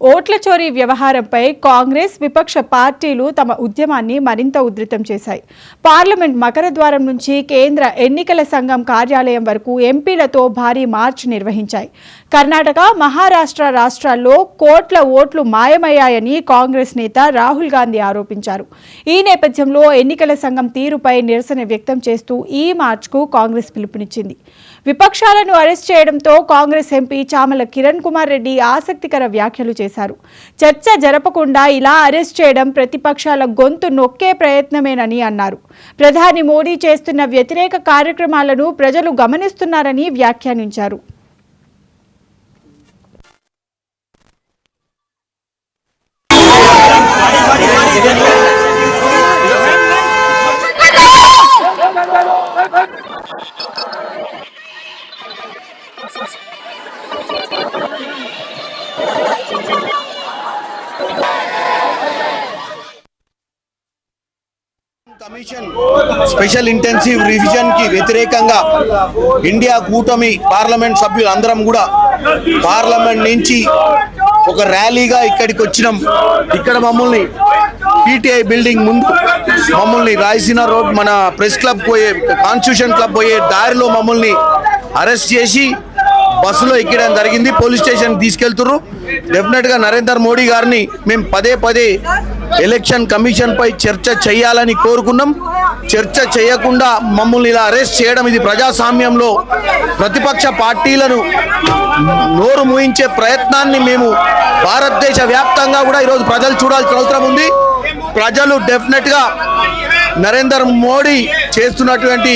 ఓట్ల చోరీ వ్యవహారంపై కాంగ్రెస్ విపక్ష పార్టీలు తమ ఉద్యమాన్ని మరింత ఉధృతం చేశాయి. పార్లమెంట్ మకర ద్వారం నుంచి కేంద్ర ఎన్నికల సంఘం కార్యాలయం వరకు ఎంపీలతో భారీ మార్చ్ నిర్వహించాయి. కర్ణాటక, మహారాష్ట్ర రాష్ట్రాల్లో కోట్ల ఓట్లు మాయమయ్యాయని కాంగ్రెస్ నేత రాహుల్ గాంధీ ఆరోపించారు. ఈ నేపథ్యంలో ఎన్నికల సంఘం తీరుపై నిరసన వ్యక్తం చేస్తూ ఈ మార్చ్కు కాంగ్రెస్ పిలుపునిచ్చింది. విపక్షాలను అరెస్ట్ చేయడంతో కాంగ్రెస్ ఎంపీ చామల కిరణ్ కుమార్ రెడ్డి ఆసక్తికర వ్యాఖ్యలు చేశారు. చర్చ జరపకుండా ఇలా అరెస్ట్ చేయడం ప్రతిపక్షాల గొంతు నొక్కే ప్రయత్నమేనని అన్నారు. ప్రధాని మోడీ చేస్తున్న వ్యతిరేక కార్యక్రమాలను ప్రజలు గమనిస్తున్నారని వ్యాఖ్యానించారు. కమిషన్ స్పెషల్ ఇంటెన్సివ్ రివిజన్ కి వ్యతిరేకంగా ఇండియా కూటమి పార్లమెంట్ సభ్యులు అందరం కూడా పార్లమెంట్ నుంచి ఒక ర్యాలీగా ఇక్కడికి వచ్చినాం. ఇక్కడ మమ్మల్ని పీటీఐ బిల్డింగ్ ముందు మమ్మల్ని రాయసీన రోడ్ మన ప్రెస్ క్లబ్ పోయే కాన్స్టిట్యూషన్ క్లబ్ పోయే దారిలో మమ్మల్ని అరెస్ట్ చేసి బస్సులో ఎక్కడం జరిగింది. పోలీస్ స్టేషన్ తీసుకెళ్తున్నారు. డెఫినెట్ గా నరేంద్ర మోడీ గారిని మేము పదే పదే ఎలక్షన్ కమిషన్ పై చర్చ చేయాలని కోరుకున్నాం. చర్చ చేయకుండా మమ్మల్ని ఇలా అరెస్ట్ చేయడం ఇది ప్రజాస్వామ్యంలో ప్రతిపక్ష పార్టీలను నోరు మూయించే ప్రయత్నాన్ని మేము భారతదేశ వ్యాప్తంగా కూడా ఈరోజు ప్రజలు చూడాల్సిన అవసరం ఉంది. ప్రజలు డెఫినెట్ గా నరేంద్ర మోడీ చేస్తున్నటువంటి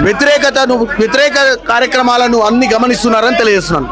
వ్యతిరేక కార్యక్రమాలను అన్ని గమనిస్తున్నారని తెలియజేస్తున్నాను.